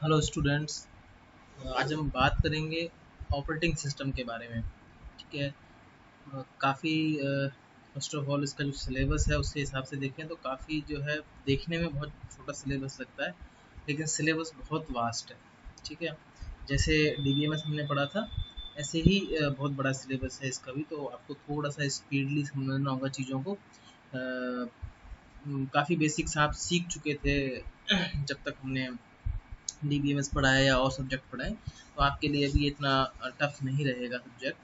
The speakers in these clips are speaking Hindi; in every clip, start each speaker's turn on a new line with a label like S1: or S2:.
S1: Hello students. आज हम बात करेंगे ऑपरेटिंग सिस्टम के बारे में। ठीक है। काफ़ी फर्स्ट ऑफ ऑल इसका जो सिलेबस है उसके हिसाब से देखें तो काफ़ी जो है देखने में बहुत छोटा सिलेबस लगता है, लेकिन सिलेबस बहुत वास्ट है। ठीक है। जैसे डीबीएमएस हमने पढ़ा था, ऐसे ही बहुत बड़ा सिलेबस है इसका भी, तो आपको थोड़ा सा स्पीडली समझना होगा चीज़ों को। काफ़ी बेसिक्स आप सीख चुके थे जब तक हमने डीबीएमएस पढ़ा है या और सब्जेक्ट पढ़ा है, तो आपके लिए भी इतना टफ नहीं रहेगा सब्जेक्ट।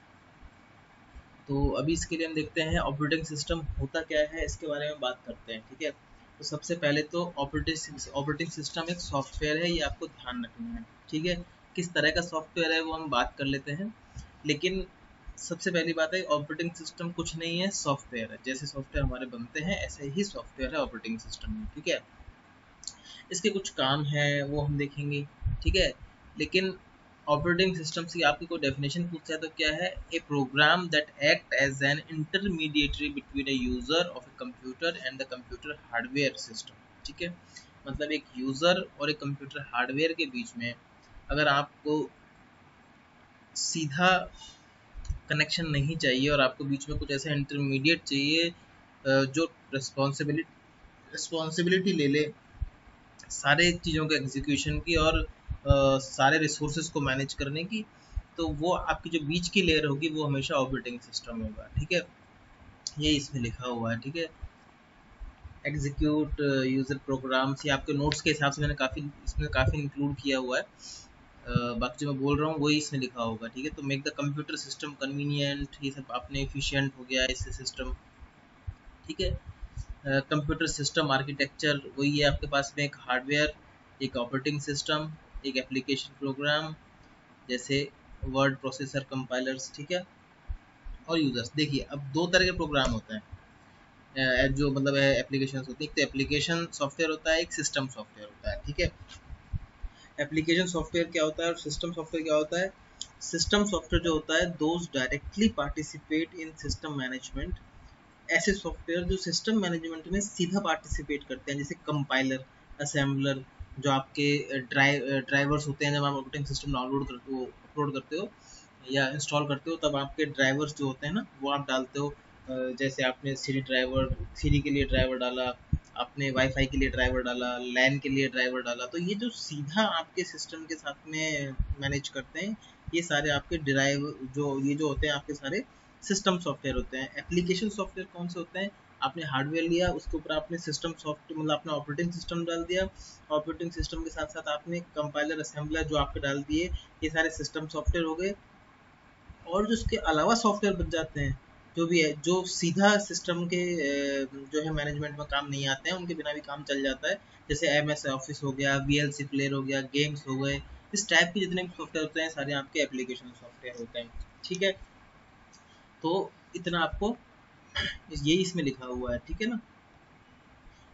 S1: तो अभी इसके लिए हम देखते हैं ऑपरेटिंग सिस्टम होता क्या है, इसके बारे में बात करते हैं। ठीक है। तो सबसे पहले तो ऑपरेटिंग सिस्टम एक सॉफ्टवेयर है, ये आपको ध्यान रखना है। ठीक है। किस तरह का सॉफ्टवेयर है वो हम बात कर लेते हैं, लेकिन सबसे पहली बात है ऑपरेटिंग सिस्टम कुछ नहीं है, सॉफ्टवेयर है। जैसे सॉफ्टवेयर हमारे बनते हैं ऐसे ही सॉफ्टवेयर है ऑपरेटिंग सिस्टम में। ठीक है। इसके कुछ काम हैं वो हम देखेंगे। ठीक है। लेकिन ऑपरेटिंग सिस्टम से आपकी कोई डेफिनेशन पूछता है तो क्या है? A program that act as an intermediary between a user of a computer and the computer hardware system. ठीक है। मतलब एक यूजर और एक कंप्यूटर हार्डवेयर के बीच में अगर आपको सीधा कनेक्शन नहीं चाहिए और आपको बीच में कुछ ऐसा इंटरमीडिएट चाहिए जो रिस्पॉन्सिबिलिटी ले ले सारे चीज़ों के एग्जीक्यूशन की और सारे रिसोर्सेज को मैनेज करने की, तो वो आपकी जो बीच की लेयर होगी वो हमेशा ऑपरेटिंग सिस्टम होगा। ठीक है। ये इसमें लिखा हुआ है। ठीक है। एग्जीक्यूट यूजर प्रोग्राम्स, ये आपके नोट्स के हिसाब से मैंने काफ़ी इंक्लूड किया हुआ है। बाकी जो मैं बोल रहा हूँ वही इसमें लिखा होगा। ठीक है। तो make the computer system convenient, ये सब आपने एफिशिएंट हो गया इससे सिस्टम। ठीक है। कंप्यूटर सिस्टम आर्किटेक्चर वही है आपके पास में, एक हार्डवेयर, एक ऑपरेटिंग सिस्टम, एक एप्लीकेशन प्रोग्राम जैसे वर्ड प्रोसेसर, कंपाइलर्स। ठीक है। और यूजर्स। देखिए अब दो तरह के प्रोग्राम होते हैं, जो मतलब एप्लीकेशन होती है। एक तो एप्लीकेशन सॉफ्टवेयर होता है, एक सिस्टम सॉफ्टवेयर होता है। ठीक है। एप्लीकेशन सॉफ्टवेयर क्या होता है और सिस्टम सॉफ्टवेयर क्या होता है? सिस्टम सॉफ्टवेयर जो होता है those directly participate in system management, ऐसे सॉफ्टवेयर जो सिस्टम मैनेजमेंट में सीधा पार्टिसिपेट करते हैं, जैसे कंपाइलर, असेंबलर, जो आपके ड्राइवर्स होते हैं। जब आप ऑपरेटिंग सिस्टम डाउनलोड करते हो, अपलोड करते हो या इंस्टॉल करते हो, तब आपके ड्राइवर्स जो होते हैं ना वो आप डालते हो। जैसे आपने सीरी के लिए ड्राइवर डाला, आपने वाईफाई के लिए ड्राइवर डाला, लैन के लिए ड्राइवर डाला, तो ये जो सीधा आपके सिस्टम के साथ में मैनेज करते हैं, ये सारे आपके ड्राइव जो होते हैं आपके सारे सिस्टम सॉफ्टवेयर होते हैं। एप्लीकेशन सॉफ्टवेयर कौन से होते हैं? आपने हार्डवेयर लिया, उसके ऊपर आपने सिस्टम सॉफ्टवेयर मतलब आपने ऑपरेटिंग सिस्टम डाल दिया, ऑपरेटिंग सिस्टम के साथ साथ आपने कंपाइलर, असेंबलर जो आपके डाल दिए, ये सारे सिस्टम सॉफ्टवेयर हो गए। और जो उसके अलावा सॉफ्टवेयर बच जाते हैं, जो भी है, जो सीधा सिस्टम के जो है मैनेजमेंट में काम नहीं आते हैं, उनके बिना भी काम चल जाता है। जैसे एमएस ऑफिस हो गया, वीएलसी प्लेयर हो गया, गेम्स हो गए, इस टाइप के जितने भी सॉफ्टवेयर होते हैं सारे आपके एप्लीकेशन सॉफ्टवेयर होते हैं। ठीक है। तो इतना आपको ये इसमें लिखा हुआ है। ठीक है ना।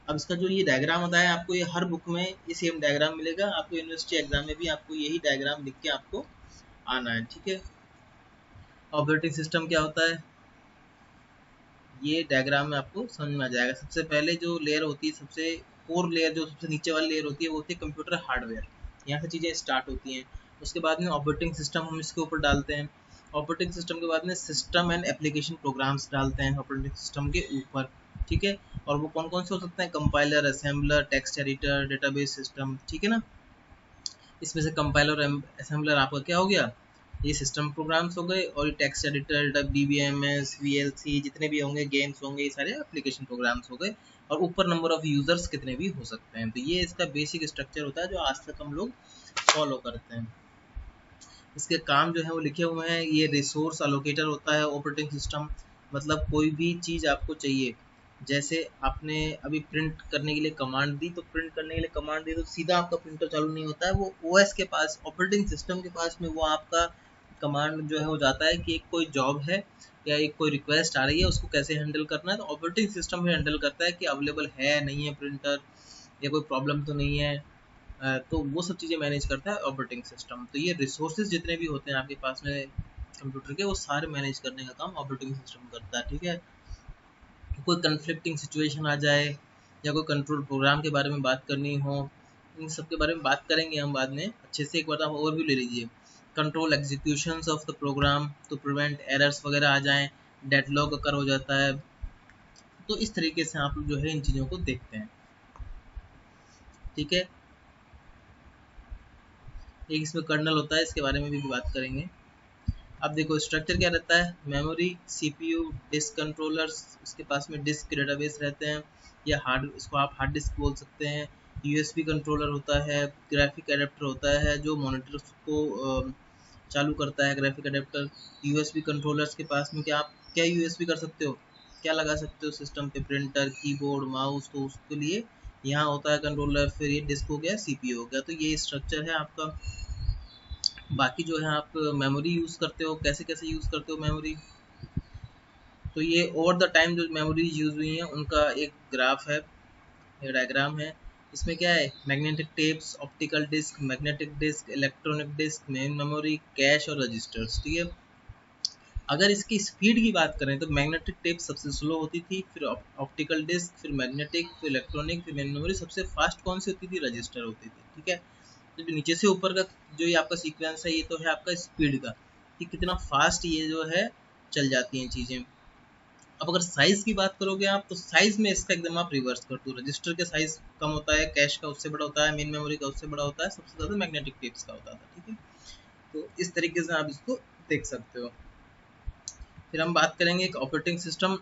S1: अब इसका जो ये डायग्राम होता है, आपको ये हर बुक में ये सेम डायग्राम मिलेगा, आपको यूनिवर्सिटी एग्जाम में भी आपको यही डायग्राम लिख के आपको आना है। ठीक है। ऑपरेटिंग सिस्टम क्या होता है ये डायग्राम में आपको समझ में आ जाएगा। सबसे पहले जो लेयर होती है, सबसे कोर लेयर, जो सबसे नीचे वाली लेयर होती है, वो होती है कंप्यूटर हार्डवेयर। यहाँ से चीज़ें स्टार्ट होती हैं। उसके बाद में ऑपरेटिंग सिस्टम हम इसके ऊपर डालते हैं। ऑपरेटिंग सिस्टम के बाद में सिस्टम एंड एप्लीकेशन प्रोग्राम्स डालते हैं ऑपरेटिंग सिस्टम के ऊपर। ठीक है। और वो कौन कौन से हो सकते हैं? Compiler, assembler, text editor, database system. ठीक है ना। इसमें से कंपाइलर और असेंबलर आपका क्या हो गया? ये सिस्टम प्रोग्राम्स हो गए, और ये टेक्स्ट एडिटर, डीबीएमएस, वीएलसी जितने भी होंगे, गेम्स होंगे, ये सारे एप्लीकेशन प्रोग्राम्स हो गए। और ऊपर नंबर ऑफ यूजर्स कितने भी हो सकते हैं। तो ये इसका बेसिक स्ट्रक्चर होता है जो आज तक हम लोग फॉलो करते हैं। इसके काम जो है वो लिखे हुए हैं। ये रिसोर्स अलोकेटर होता है ऑपरेटिंग सिस्टम। मतलब कोई भी चीज़ आपको चाहिए, जैसे आपने अभी प्रिंट करने के लिए कमांड दी, तो प्रिंट करने के लिए कमांड दी तो सीधा आपका प्रिंटर चालू नहीं होता है, वो ओएस के पास, ऑपरेटिंग सिस्टम के पास में वो आपका कमांड जो है वो जाता है कि एक कोई जॉब है या एक कोई रिक्वेस्ट आ रही है, उसको कैसे हैंडल करना है। तो ऑपरेटिंग सिस्टम ही हैंडल करता है कि अवेलेबल है नहीं है प्रिंटर, या कोई प्रॉब्लम तो नहीं है। तो वो सब चीज़ें मैनेज करता है ऑपरेटिंग सिस्टम। तो ये रिसोर्सेज जितने भी होते हैं आपके पास में कंप्यूटर के, वो सारे मैनेज करने का काम ऑपरेटिंग सिस्टम करता है। ठीक है। कोई कन्फ्लिक्टिंग सिचुएशन आ जाए या कोई कंट्रोल प्रोग्राम के बारे में बात करनी हो, इन सब के बारे में बात करेंगे हम बाद में अच्छे से। एक बार आप ओवरव्यू ले लीजिए। Control executions of the program to prevent errors वगैरह आ जाएं, डेडलॉक अकर हो जाता है। तो इस तरीके से आप जो है इन चीज़ों को देखते हैं, ठीक है। एक इसमें कर्नल होता है, इसके बारे में भी बात करेंगे। अब देखो स्ट्रक्चर क्या रहता है, मेमोरी, सीपीयू, डिस्क कंट्रोलर्स, उसके पास में डिस्क के डेटाबेस रहते हैं, या हार्ड, इसको आप हार्ड डिस्क बोल सकते हैं। यूएसबी कंट्रोलर होता है, ग्राफिक एडेप्टर होता है जो मॉनिटर को चालू करता है, ग्राफिक एडेप्टर। यूएसबी कंट्रोलर्स के पास में क्या आप क्या यूएसबी कर सकते हो, क्या लगा सकते हो सिस्टम पे, प्रिंटर, कीबोर्ड, माउस, तो उसके लिए यहाँ होता है कंट्रोलर। फिर ये डिस्क हो गया, सीपीयू हो गया, तो ये स्ट्रक्चर है आपका। बाकी जो है आप मेमोरी यूज़ करते हो, कैसे कैसे यूज़ करते हो मेमोरी, तो ये ओवर द टाइम जो मेमोरीज यूज़ हुई हैं उनका एक ग्राफ है, ये डायग्राम है। इसमें क्या है, magnetic tapes, optical disk, magnetic disk, electronic disk, main memory, cache और रजिस्टर्स, ठीक है। अगर इसकी स्पीड की बात करें तो मैग्नेटिक टेप सबसे स्लो होती थी, फिर ऑप्टिकल डिस्क, फिर मैग्नेटिक, फिर इलेक्ट्रॉनिक, फिर मेन मेमोरी। सबसे फास्ट कौन सी होती थी, रजिस्टर होती थी, ठीक है। तो नीचे से ऊपर का जो ये आपका सीक्वेंस है, ये तो है आपका स्पीड का, कि कितना फास्ट ये जो है चल जाती हैं चीज़ें। अब अगर साइज़ की बात करोगे आप, तो साइज़ में इसका एकदम आप रिवर्स कर दो। रजिस्टर का साइज़ कम होता है, कैश का उससे बड़ा होता है, मेन मेमोरी का उससे बड़ा होता है, सबसे ज़्यादा मैग्नेटिक टेप्स का होता था, ठीक है। तो इस तरीके से आप इसको देख सकते हो। फिर हम बात करेंगे एक ऑपरेटिंग सिस्टम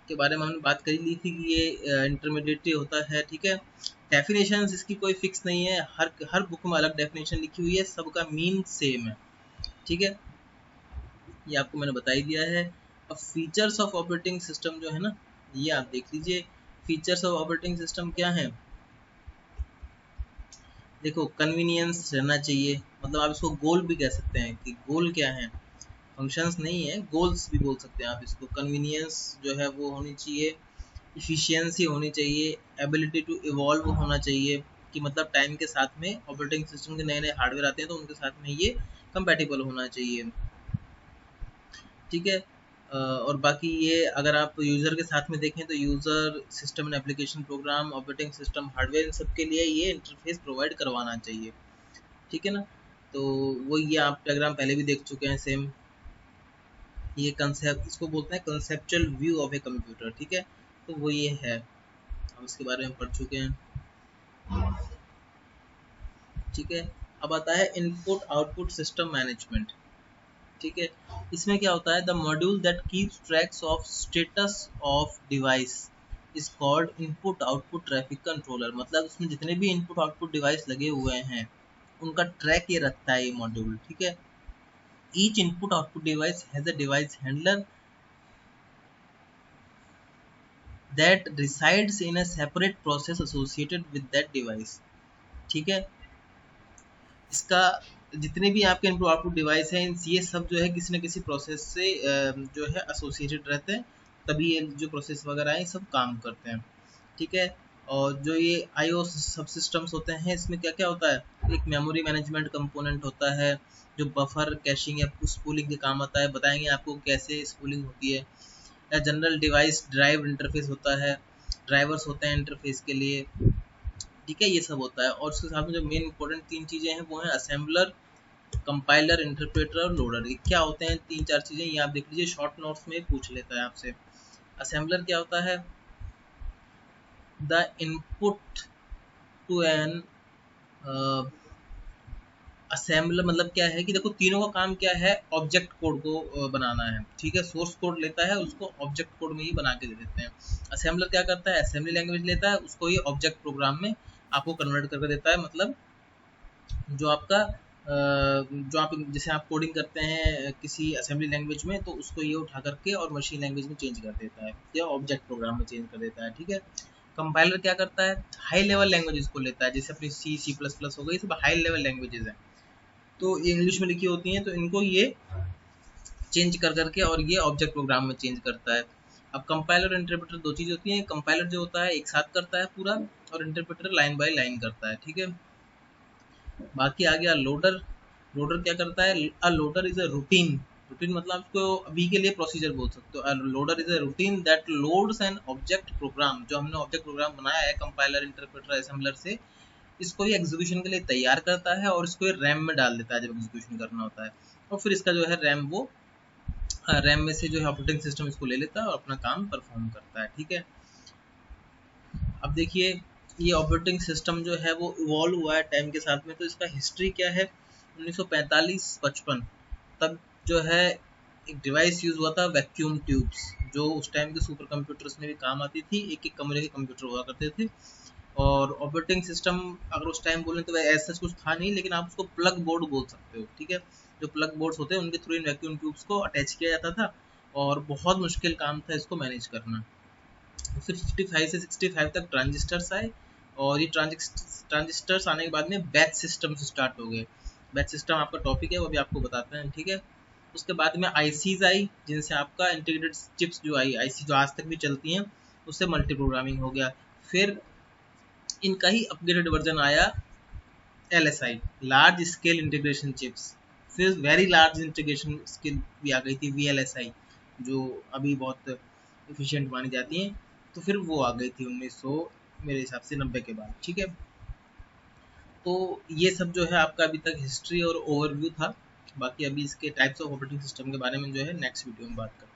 S1: के बारे में। हमने बात कर ली थी कि ये इंटरमीडिएट होता है, ठीक है। डेफिनेशन इसकी कोई फिक्स नहीं है, हर बुक में अलग डेफिनेशन लिखी हुई है, सबका मीन सेम है, ठीक है। ये आपको मैंने बता ही दिया है। अब फीचर्स ऑफ ऑपरेटिंग सिस्टम जो है ना, ये आप देख लीजिए। फीचर्स ऑफ ऑपरेटिंग सिस्टम क्या है, देखो कन्वीनियंस रहना चाहिए, मतलब आप इसको गोल भी कह सकते हैं कि गोल क्या है, फंक्शंस नहीं है, गोल्स भी बोल सकते हैं आप इसको। कन्वीनियंस जो है वो होनी चाहिए, इफिशियंसी होनी चाहिए, एबिलिटी टू इवॉल्व होना चाहिए, कि मतलब टाइम के साथ में ऑपरेटिंग सिस्टम के नए नए हार्डवेयर आते हैं तो उनके साथ में ये कंपैटिबल होना चाहिए, ठीक है। और बाकी ये अगर आप यूज़र के साथ में देखें तो user, system and application program, operating system, hardware, इन सब के लिए ये इंटरफेस प्रोवाइड करवाना चाहिए, ठीक है ना। तो वो ये आप डायग्राम पहले भी देख चुके हैं सेम। ये कंसेप्ट, इसको बोलते हैं conceptual view of a computer, ठीक है। तो वो ये है, हम इसके बारे में पढ़ चुके हैं, ठीक है। अब आता है इनपुट आउटपुट सिस्टम मैनेजमेंट, ठीक है। इसमें क्या होता है, the module that keeps tracks of status of device is called input output traffic controller. मतलब इसमें जितने भी इनपुट आउटपुट डिवाइस लगे हुए हैं उनका ट्रैक ये रखता है ये मॉड्यूल, ठीक है। Each input output device has a device handler that resides in a separate process associated with that device, ठीक है। इसका जितने भी आपके इनपुट आउटपुट डिवाइस हैं, ये सब जो है किसी न किसी प्रोसेस से जो है एसोसिएटेड रहते हैं, तभी ये जो प्रोसेस वगैरह है सब काम करते हैं, ठीक है। और जो ये आईओ सब सिस्टम्स होते हैं, इसमें क्या क्या होता है, एक मेमोरी मैनेजमेंट कंपोनेंट होता है जो बफर कैशिंग या स्पूलिंग के काम आता है, बताएंगे आपको कैसे स्पूलिंग होती है। या जनरल डिवाइस ड्राइव इंटरफेस होता है, ड्राइवर्स होते हैं इंटरफेस के लिए, ठीक है, ये सब होता है। और उसके साथ में जो मेन इंपॉर्टेंट तीन चीज़ें हैं वो हैं असेंबलर, कंपाइलर, इंटरप्रेटर और लोडर। ये क्या होते हैं तीन चार चीज़ें, ये आप देख लीजिए, शॉर्ट नोट्स में पूछ लेता है आपसे। असेंबलर क्या होता है, the input to an assembler, मतलब क्या है कि देखो तीनों का काम क्या है, ऑब्जेक्ट कोड को बनाना है, ठीक है। सोर्स कोड लेता है, उसको ऑब्जेक्ट कोड में ही बना के दे देते हैं। असेंबलर क्या करता है, असेंबली लैंग्वेज लेता है, उसको ये ऑब्जेक्ट प्रोग्राम में आपको कन्वर्ट करके देता है। मतलब जो आपका जो आप जैसे आप कोडिंग करते हैं किसी असेंबली लैंग्वेज में, तो उसको ये उठा करके और मशीन लैंग्वेज में चेंज कर देता है, या ऑब्जेक्ट प्रोग्राम में चेंज कर देता है, ठीक है। कंपाइलर क्या करता है, हाई लेवल लैंग्वेजेस को लेता है, जैसे अपनी सी प्लस प्लस हो गई, सब हाई लेवल लैंग्वेजेस हैं, तो ये इंग्लिश में लिखी होती हैं, तो इनको ये चेंज कर करके और ये ऑब्जेक्ट प्रोग्राम में चेंज करता है। अब कंपाइलर और इंटरप्रेटर दो चीज़ होती हैं, कंपाइलर जो होता है एक साथ करता है पूरा, और इंटरप्रेटर लाइन बाय लाइन करता है, ठीक है। बाकी आ गया लोडर। लोडर क्या करता है, a loader is a routine routine मतलब आपको अभी के लिए प्रोसीजर बोल सकते हो। Loader is a routine that loads an object program, जो हमने ऑब्जेक्ट प्रोग्राम बनाया है कंपाइलर, इंटरप्रेटर, असेंबलर से, इसको ये एग्जीक्यूशन के लिए तैयार करता है और इसको ये रैम में डाल देता है जब एग्जीक्यूशन करना होता है, और फिर इसका जो है रैम में से जो है ऑपरेटिंग सिस्टम इसको ले लेता है और अपना काम परफॉर्म करता है। ठीक है, अब देखिए ये ऑपरेटिंग सिस्टम जो है वो इवॉल्व हुआ है टाइम के साथ में। तो इसका हिस्ट्री क्या है, 1945-55 तब जो है एक डिवाइस यूज हुआ था, वैक्यूम ट्यूब्स, जो उस टाइम के सुपर कंप्यूटर्स में भी काम आती थी। एक एक कमरे के कंप्यूटर हुआ करते थे, और ऑपरेटिंग सिस्टम अगर उस टाइम बोलें तो ऐसा कुछ था नहीं, लेकिन आप उसको प्लग बोर्ड बोल सकते हो। ठीक है, जो प्लग बोर्ड्स होते हैं उनके थ्रू इन वैक्यूम ट्यूब्स को अटैच किया जाता था, और बहुत मुश्किल काम था इसको मैनेज करना। फिर 55 से 65 तक ट्रांजिस्टर्स आए, और ये ट्रांजिस्टर्स आने के बाद में बैच सिस्टम स्टार्ट हो गए। बैच सिस्टम आपका टॉपिक है, वो भी आपको बताते हैं। ठीक है, उसके बाद में आईसीज आई, जिनसे आपका इंटीग्रेटेड चिप्स जो आई, आईसी जो आज तक भी चलती हैं, उससे मल्टी प्रोग्रामिंग हो गया। फिर इनका ही अपग्रेडेड वर्जन आया LSI, large scale integration chips. फिर वेरी लार्ज इंटीग्रेशन स्किल भी आ गई थी VLSI, जो अभी बहुत एफिशिएंट मानी जाती हैं। तो फिर वो आ गई थी 1900 मेरे हिसाब से 90 के बाद। ठीक है, तो ये सब जो है आपका अभी तक हिस्ट्री और ओवरव्यू था। बाकी अभी इसके टाइप्स ऑफ ऑपरेटिंग सिस्टम के बारे में जो है नेक्स्ट वीडियो में बात करते हैं।